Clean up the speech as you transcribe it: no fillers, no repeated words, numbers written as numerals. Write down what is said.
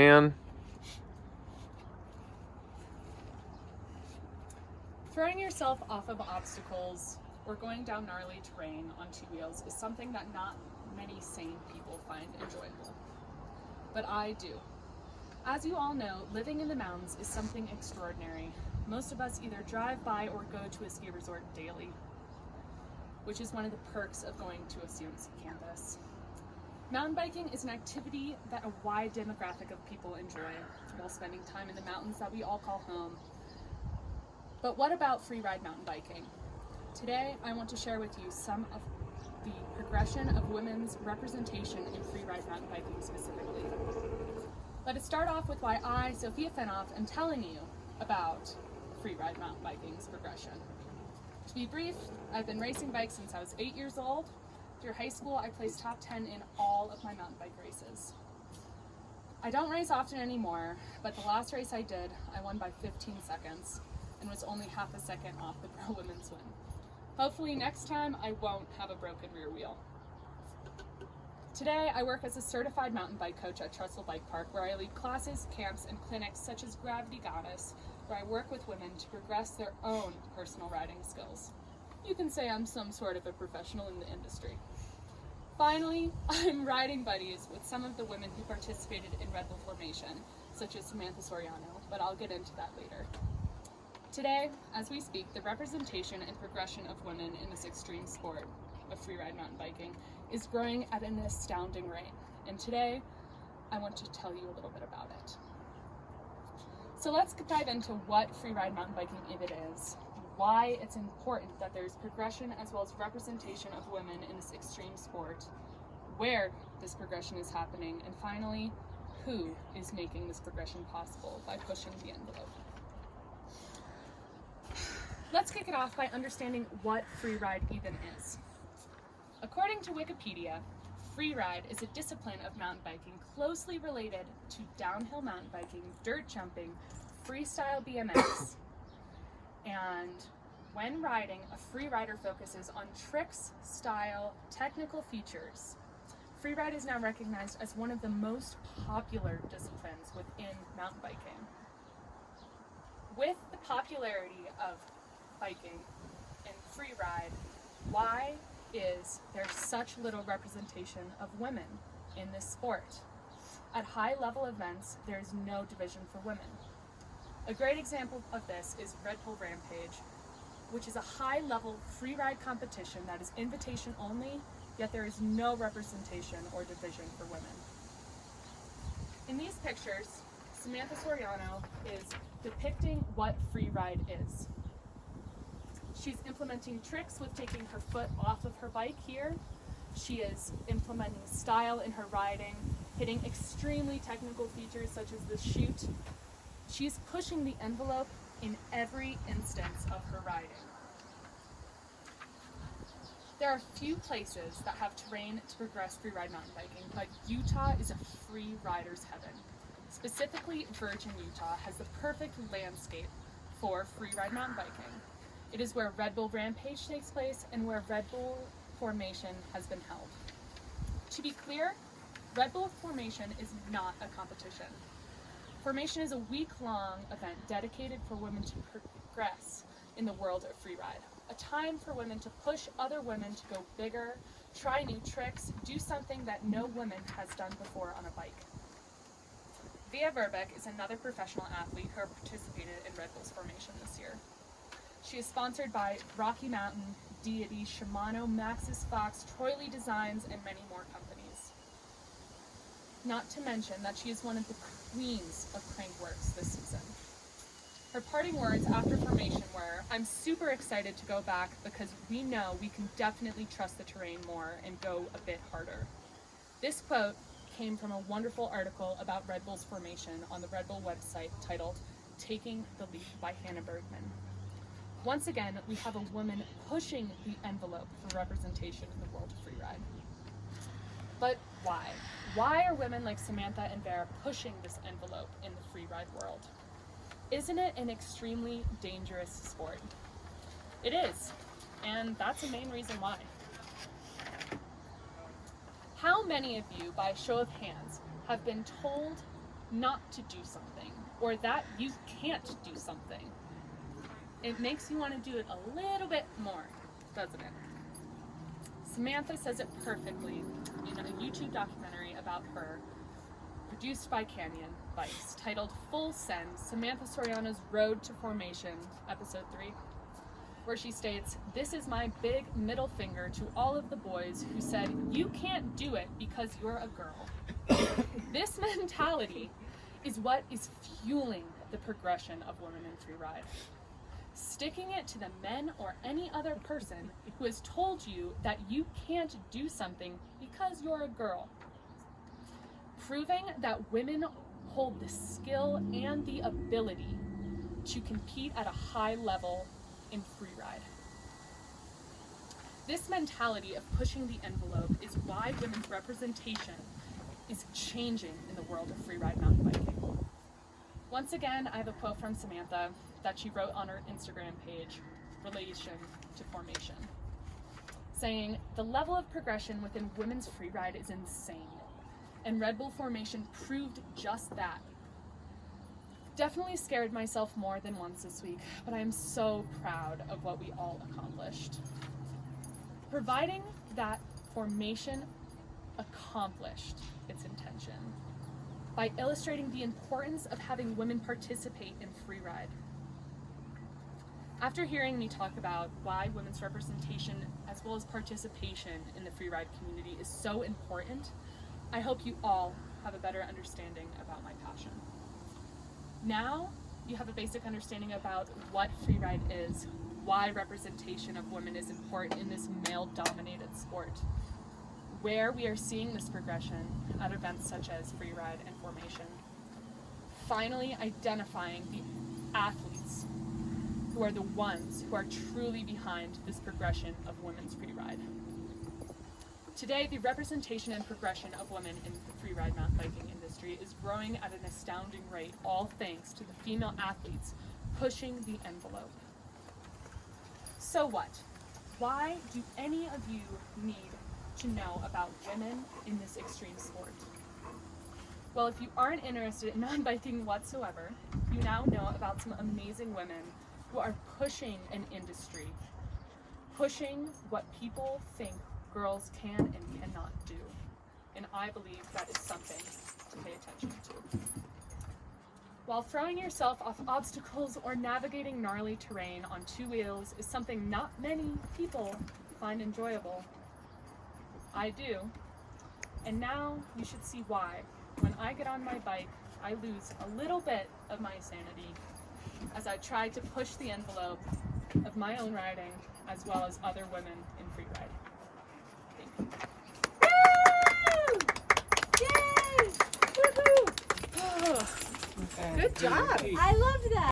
And Throwing yourself off of obstacles or going down gnarly terrain on two wheels is something that not many sane people find enjoyable. But I do. As you all know, living in the mountains is something extraordinary. Most of us either drive by or go to a ski resort daily, which is one of the perks of going to a CMC campus. Mountain biking is an activity that a wide demographic of people enjoy while spending time in the mountains that we all call home. But what about freeride mountain biking? Today, I want to share with you some of the progression of women's representation in freeride mountain biking specifically. Let us start off with why I, Sophia Fenoff, am telling you about freeride mountain biking's progression. To be brief, I've been racing bikes since I was 8 years old. Through high school, I placed top 10 in all of my mountain bike races. I don't race often anymore, but the last race I did, I won by 15 seconds and was only half a second off the pro women's win. Hopefully next time I won't have a broken rear wheel. Today, I work as a certified mountain bike coach at Trestle Bike Park, where I lead classes, camps, and clinics such as Gravity Goddess, where I work with women to progress their own personal riding skills. You can say I'm some sort of a professional in the industry. Finally, I'm riding buddies with some of the women who participated in Red Bull Formation, such as Samantha Soriano, but I'll get into that later. Today, as we speak, the representation and progression of women in this extreme sport of freeride mountain biking is growing at an astounding rate, and today I want to tell you a little bit about it. So let's dive into what freeride mountain biking even is, why it's important that there's progression as well as representation of women in this extreme sport, where this progression is happening, and finally, who is making this progression possible by pushing the envelope. Let's kick it off by understanding what freeride even is. According to Wikipedia, freeride is a discipline of mountain biking closely related to downhill mountain biking, dirt jumping, freestyle BMX, and when riding, a free rider focuses on tricks, style, technical features. Freeride is now recognized as one of the most popular disciplines within mountain biking. With the popularity of biking and freeride, why is there such little representation of women in this sport? At high level events, there is no division for women. A great example of this is Red Bull Rampage, which is a high-level freeride competition that is invitation only, yet there is no representation or division for women. In these pictures, Samantha Soriano is depicting what freeride is. She's implementing tricks with taking her foot off of her bike here. She is implementing style in her riding, hitting extremely technical features such as the chute. She's pushing the envelope in every instance of her riding. There are few places that have terrain to progress freeride mountain biking, but Utah is a free rider's heaven. Specifically, Virgin, Utah has the perfect landscape for freeride mountain biking. It is where Red Bull Rampage takes place and where Red Bull Formation has been held. To be clear, Red Bull Formation is not a competition. Formation is a week-long event dedicated for women to progress in the world of freeride. A time for women to push other women to go bigger, try new tricks, do something that no woman has done before on a bike. Via Verbeek is another professional athlete who participated in Red Bull's Formation this year. She is sponsored by Rocky Mountain, Deity, Shimano, Maxxis Fox, Troy Lee Designs, and many more companies. Not to mention that she is one of the queens of Crankworx this season. Her parting words after Formation were, "I'm super excited to go back because we know we can definitely trust the terrain more and go a bit harder." This quote came from a wonderful article about Red Bull's Formation on the Red Bull website titled "Taking the Leap" by Hannah Bergman. Once again, we have a woman pushing the envelope for representation in the world of freeride. But why? Why are women like Samantha and Vera pushing this envelope in the freeride world? Isn't it an extremely dangerous sport? It is, and that's a main reason why. How many of you, by a show of hands, have been told not to do something, or that you can't do something. It makes you want to do it a little bit more, doesn't it? Samantha says it perfectly in a YouTube documentary about her, produced by Canyon Bikes, titled Full Send, Samantha Soriano's Road to Formation, Episode 3, where she states, "This is my big middle finger to all of the boys who said, you can't do it because you're a girl." This mentality is what is fueling the progression of women in freeride. Sticking it to the men or any other person who has told you that you can't do something because you're a girl. Proving that women hold the skill and the ability to compete at a high level in freeride. This mentality of pushing the envelope is why women's representation is changing in the world of freeride mountain biking. Once again, I have a quote from Samantha that she wrote on her Instagram page, relation to formation, saying, "The level of progression within women's freeride is insane, and Red Bull Formation proved just that. Definitely scared myself more than once this week, but I am so proud of what we all accomplished." Providing that formation accomplished its intention by illustrating the importance of having women participate in freeride. After hearing me talk about why women's representation as well as participation in the freeride community is so important, I hope you all have a better understanding about my passion. Now you have a basic understanding about what freeride is, why representation of women is important in this male-dominated sport, where we are seeing this progression at events such as freeride and formation. Finally, identifying the athletes who are the ones who are truly behind this progression of women's freeride. Today, the representation and progression of women in the freeride mountain biking industry is growing at an astounding rate, all thanks to the female athletes pushing the envelope. So what? Why do any of you need to know about women in this extreme sport? Well, if you aren't interested in mountain biking whatsoever, you now know about some amazing women who are pushing an industry, pushing what people think girls can and cannot do. And I believe that is something to pay attention to. While throwing yourself off obstacles or navigating gnarly terrain on two wheels is something not many people find enjoyable, I do. And now you should see why. When I get on my bike, I lose a little bit of my sanity as I try to push the envelope of my own riding as well as other women in freeride. Thank you. Yay! Woohoo! Good job. I love that.